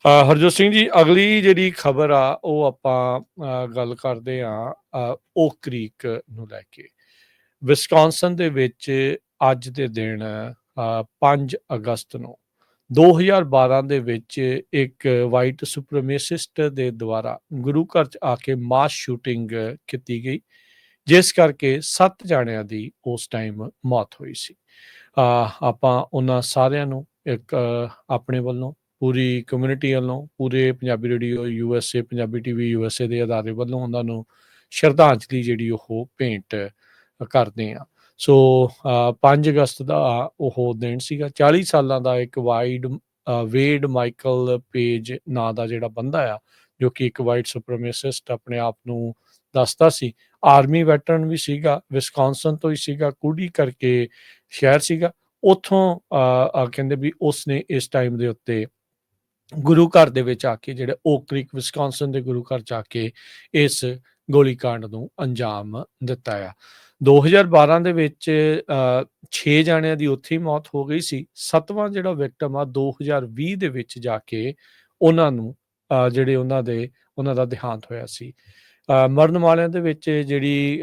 ਹਰਜੋਤ ਸਿੰਘ ਜੀ, ਅਗਲੀ ਜਿਹੜੀ ਖਬਰ ਆ ਉਹ ਆਪਾਂ ਗੱਲ ਕਰਦੇ ਆ ਓਕ ਕ੍ਰੀਕ ਨੂੰ ਲੈ ਕੇ। ਵਿਸਕੌਨਸਨ ਦੇ ਵਿੱਚ ਅੱਜ ਦੇ ਦਿਨ 5 ਅਗਸਤ ਨੂੰ 2012 ਦੇ ਵਿੱਚ ਇੱਕ ਵਾਈਟ ਸੁਪਰਮੇਸਿਸਟ ਦੇ ਦੁਆਰਾ ਗੁਰੂ ਘਰ 'ਚ ਆ ਕੇ ਮਾਸ ਸ਼ੂਟਿੰਗ ਕੀਤੀ ਗਈ, ਜਿਸ ਕਰਕੇ 7 ਜਾਣਿਆਂ ਦੀ ਉਸ ਟਾਈਮ ਮੌਤ ਹੋਈ ਸੀ। ਆਪਾਂ ਉਹਨਾਂ ਸਾਰਿਆਂ ਨੂੰ ਇੱਕ ਆਪਣੇ ਵੱਲੋਂ, ਪੂਰੀ ਕਮਿਊਨਿਟੀ ਵੱਲੋਂ, ਪੂਰੇ Punjabi radio USA, Punjabi TV USA ਦੇ ਅਦਾਰੇ ਵੱਲੋਂ ਉਹਨਾਂ ਨੂੰ ਸ਼ਰਧਾਂਜਲੀ ਜਿਹੜੀ ਉਹ ਭੇਂਟ ਕਰਦੇ ਹਾਂ। ਸੋ 5 ਅਗਸਤ ਦਾ ਉਹ ਦਿਨ ਸੀਗਾ। 40 ਸਾਲਾਂ ਦਾ ਇੱਕ ਵੇਡ ਮਾਈਕਲ ਪੇਜ ਨਾਂ ਦਾ ਜਿਹੜਾ ਬੰਦਾ ਆ, ਜੋ ਕਿ ਇੱਕ ਵਾਈਟ ਸੁਪਰਮੇਸਿਸਟ ਆਪਣੇ ਆਪ ਨੂੰ ਦੱਸਦਾ ਸੀ, ਆਰਮੀ ਵੈਟਰਨ ਵੀ ਸੀਗਾ, ਵਿਸਕੌਨਸਨ ਤੋਂ ਹੀ ਸੀਗਾ, ਕੂਡੀ ਕਰਕੇ ਸ਼ਹਿਰ ਸੀਗਾ। ਉੱਥੋਂ ਕਹਿੰਦੇ ਵੀ ਉਸਨੇ ਇਸ ਟਾਈਮ ਦੇ ਉੱਤੇ ਗੁਰੂ ਘਰ ਦੇ ਵਿੱਚ ਆ ਕੇ, ਜਿਹੜੇ ਓਕ ਕ੍ਰੀਕ ਵਿਸਕੌਨਸਨ ਦੇ ਗੁਰੂ ਘਰ 'ਚ ਆ ਕੇ ਇਸ ਗੋਲੀਕਾਂਡ ਨੂੰ ਅੰਜਾਮ ਦਿੱਤਾ ਆ। 2012 ਦੇ ਵਿੱਚ 6 ਜਾਣਿਆਂ ਦੀ ਉੱਥੇ ਹੀ ਮੌਤ ਹੋ ਗਈ ਸੀ। 7ਵਾਂ ਜਿਹੜਾ ਵਿਕਟਮ ਆ 2020 ਦੇ ਵਿੱਚ ਜਾ ਕੇ ਉਹਨਾਂ ਨੂੰ ਜਿਹੜੇ ਉਹਨਾਂ ਦਾ ਦੇਹਾਂਤ ਹੋਇਆ ਸੀ। ਮਰਨ ਵਾਲਿਆਂ ਦੇ ਵਿੱਚ ਜਿਹੜੀ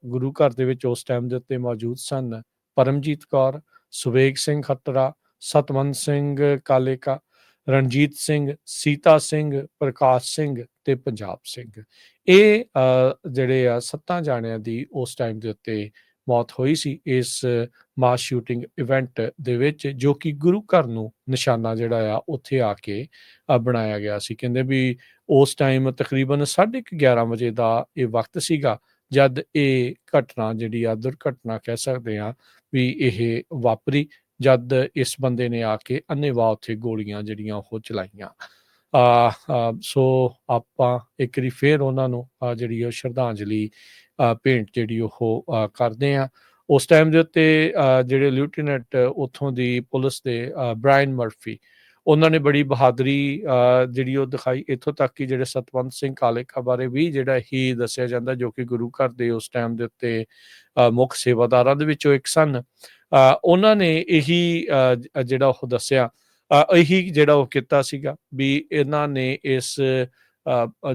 ਗੁਰੂ ਘਰ ਦੇ ਵਿੱਚ ਉਸ ਟਾਈਮ ਦੇ ਉੱਤੇ ਮੌਜੂਦ ਸਨ, ਪਰਮਜੀਤ ਕੌਰ, ਸੁਬੇਗ ਸਿੰਘ ਖੱਤਰਾ, ਸਤਵੰਤ ਸਿੰਘ ਕਾਲੇਕਾ, ਰਣਜੀਤ ਸਿੰਘ, ਸੀਤਾ ਸਿੰਘ, ਪ੍ਰਕਾਸ਼ ਸਿੰਘ ਤੇ ਪੰਜਾਬ ਸਿੰਘ। ਇਹ ਜਿਹੜੇ ਆ 7 ਜਾਣਿਆਂ ਦੀ ਉਸ ਟਾਈਮ ਦੇ ਉੱਤੇ ਮੌਤ ਹੋਈ ਸੀ ਇਸ ਮਾਸ ਸ਼ੂਟਿੰਗ ਇਵੈਂਟ ਦੇ ਵਿੱਚ, ਜੋ ਕਿ ਗੁਰੂ ਘਰ ਨੂੰ ਨਿਸ਼ਾਨਾ ਜਿਹੜਾ ਆ ਉੱਥੇ ਆ ਕੇ ਬਣਾਇਆ ਗਿਆ ਸੀ। ਕਹਿੰਦੇ ਵੀ ਉਸ ਟਾਈਮ ਤਕਰੀਬਨ 11:30 ਵਜੇ ਦਾ ਇਹ ਵਕਤ ਸੀਗਾ ਜਦ ਇਹ ਘਟਨਾ ਜਿਹੜੀ ਆ, ਦੁਰਘਟਨਾ ਕਹਿ ਸਕਦੇ ਆ ਵੀ, ਇਹ ਵਾਪਰੀ, ਜਦ ਇਸ ਬੰਦੇ ਨੇ ਆ ਕੇ ਅੰਨ੍ਹੇਵਾਹ ਉੱਥੇ ਗੋਲੀਆਂ ਜਿਹੜੀਆਂ ਉਹ ਚਲਾਈਆਂ। ਸੋ ਆਪਾਂ ਇੱਕ ਵਾਰੀ ਫੇਰ ਉਹਨਾਂ ਨੂੰ ਜਿਹੜੀ ਉਹ ਸ਼ਰਧਾਂਜਲੀ ਭੇਂਟ ਜਿਹੜੀ ਉਹ ਕਰਦੇ ਆ। ਉਸ ਟਾਈਮ ਦੇ ਉੱਤੇ ਜਿਹੜੇ ਲਿeutenant ਉੱਥੋਂ ਦੀ ਪੁਲਿਸ ਦੇ ਬ੍ਰਾਇਨ ਮਰਫੀ, ਉਹਨਾਂ ਨੇ ਬੜੀ ਬਹਾਦਰੀ ਜਿਹੜੀ ਉਹ ਦਿਖਾਈ। ਇੱਥੋਂ ਤੱਕ ਕਿ ਜਿਹੜੇ ਸਤਵੰਤ ਸਿੰਘ ਕਾਲੇਕਾ ਬਾਰੇ ਵੀ ਜਿਹੜਾ ਹੀ ਦੱਸਿਆ ਜਾਂਦਾ, ਜੋ ਕਿ ਗੁਰੂ ਘਰ ਦੇ ਉਸ ਟਾਈਮ ਦੇ ਉੱਤੇ ਮੁੱਖ ਸੇਵਾਦਾਰਾਂ ਦੇ ਵਿੱਚੋਂ ਇੱਕ ਸਨ, ਉਹਨਾਂ ਨੇ ਇਹੀ ਜਿਹੜਾ ਉਹ ਦੱਸਿਆ, ਇਹੀ ਜਿਹੜਾ ਉਹ ਕੀਤਾ ਸੀਗਾ ਵੀ ਇਹਨਾਂ ਨੇ ਇਸ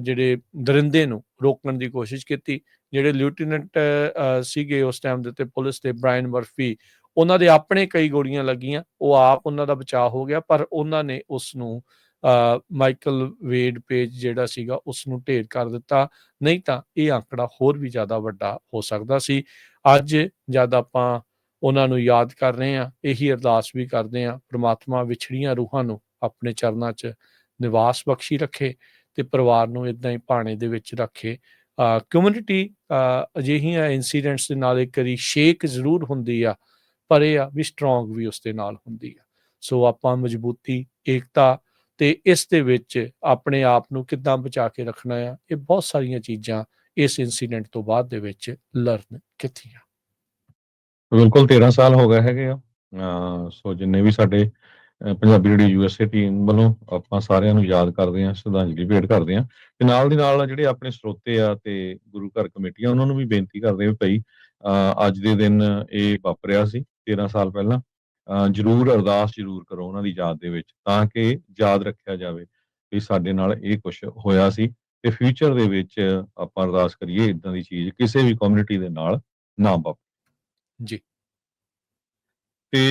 ਜਿਹੜੇ ਦਰਿੰਦੇ ਨੂੰ ਰੋਕਣ ਦੀ ਕੋਸ਼ਿਸ਼ ਕੀਤੀ। ਜਿਹੜੇ ਲਿeutenant ਸੀਗੇ ਉਸ ਟਾਈਮ ਦੇ ਉੱਤੇ ਪੁਲਿਸ ਦੇ, ਬ੍ਰਾਇਨ ਮਰਫੀ, ਉਹਨਾਂ ਦੇ ਆਪਣੇ ਕਈ ਗੋਲੀਆਂ ਲੱਗੀਆਂ, ਉਹ ਆਪ ਉਹਨਾਂ ਦਾ ਬਚਾਅ ਹੋ ਗਿਆ, ਪਰ ਉਹਨਾਂ ਨੇ ਉਸ ਨੂੰ ਮਾਈਕਲ ਵੇਡ ਪੇਜ ਜਿਹੜਾ ਸੀਗਾ ਉਸ ਨੂੰ ਢੇਰ ਕਰ ਦਿੱਤਾ। ਨਹੀਂ ਤਾਂ ਇਹ ਆંકੜਾ ਹੋਰ ਵੀ ਜ਼ਿਆਦਾ ਵੱਡਾ ਹੋ ਸਕਦਾ ਸੀ। ਅੱਜ ਜਦ ਆਪਾਂ ਉਹਨਾਂ ਨੂੰ ਯਾਦ ਕਰ ਰਹੇ ਹਾਂ, ਇਹੀ ਅਰਦਾਸ ਵੀ ਕਰਦੇ ਹਾਂ, ਪ੍ਰਮਾਤਮਾ ਵਿਛੜੀਆਂ ਰੂਹਾਂ ਨੂੰ ਆਪਣੇ ਚਰਨਾਂ 'ਚ ਨਿਵਾਸ ਬਖਸ਼ੀ ਰੱਖੇ ਤੇ ਪਰਿਵਾਰ ਨੂੰ ਇੱਦਾਂ ਹੀ ਭਾਣੇ ਦੇ ਵਿੱਚ ਰੱਖੇ। ਕਮਿਊਨਿਟੀ ਅਜਿਹੀਆਂ ਇੰਸੀਡੈਂਟਸ ਦੇ ਨਾਲ ਇੱਕ ਵਾਰੀ ਸ਼ੇਕ ਜ਼ਰੂਰ ਹੁੰਦੀ ਆ, ਪਰ ਇਹ ਆ ਵੀ ਸਟਰੋਂਗ ਵੀ ਉਸ ਦੇ ਨਾਲ ਹੁੰਦੀ ਆ। ਸੋ ਆਪਾਂ ਮਜ਼ਬੂਤੀ, ਏਕਤਾ ਤੇ ਇਸ ਦੇ ਵਿੱਚ ਆਪਣੇ ਆਪ ਨੂੰ ਕਿੱਦਾਂ ਬਚਾ ਕੇ ਰੱਖਣਾ ਆ, ਇਹ ਬਹੁਤ ਸਾਰੀਆਂ ਚੀਜ਼ਾਂ ਇਸ ਇੰਸੀਡੈਂਟ ਤੋਂ ਬਾਅਦ ਦੇ ਵਿੱਚ ਲਰਨ ਕੀਤੀਆਂ। ਬਿਲਕੁਲ 13 ਸਾਲ ਹੋ ਗਏ ਹੈਗੇ ਆ। ਸੋ ਜਿੰਨੇ ਵੀ ਸਾਡੇ ਪੰਜਾਬੀ ਰੇਡੀਓ USA ਟੀਮ ਵੱਲੋਂ ਆਪਾਂ ਸਾਰਿਆਂ ਨੂੰ ਯਾਦ ਕਰਦੇ ਹਾਂ, ਸ਼ਰਧਾਂਜਲੀ ਭੇਟ ਕਰਦੇ ਹਾਂ, ਤੇ ਨਾਲ ਦੀ ਨਾਲ ਜਿਹੜੇ ਆਪਣੇ ਸਰੋਤੇ ਆ ਤੇ ਗੁਰੂ ਘਰ ਕਮੇਟੀਆਂ, ਉਹਨਾਂ ਨੂੰ ਵੀ ਬੇਨਤੀ ਕਰਦੇ ਵੀ ਭਾਈ ਅੱਜ ਦੇ ਦਿਨ ਇਹ ਵਾਪਰਿਆ ਸੀ 13 ਸਾਲ ਪਹਿਲਾਂ, ਜ਼ਰੂਰ ਅਰਦਾਸ ਜ਼ਰੂਰ ਕਰੋ ਉਹਨਾਂ ਦੀ ਯਾਦ ਦੇ ਵਿੱਚ, ਤਾਂ ਕਿ ਯਾਦ ਰੱਖਿਆ ਜਾਵੇ ਵੀ ਸਾਡੇ ਨਾਲ ਇਹ ਕੁਛ ਹੋਇਆ ਸੀ, ਤੇ ਫਿਊਚਰ ਦੇ ਵਿੱਚ ਆਪਾਂ ਅਰਦਾਸ ਕਰੀਏ ਇੱਦਾਂ ਦੀ ਚੀਜ਼ ਕਿਸੇ ਵੀ ਕਮਿਊਨਿਟੀ ਦੇ ਨਾਲ ਨਾ ਵਾਪਰੇ। ਜੀ।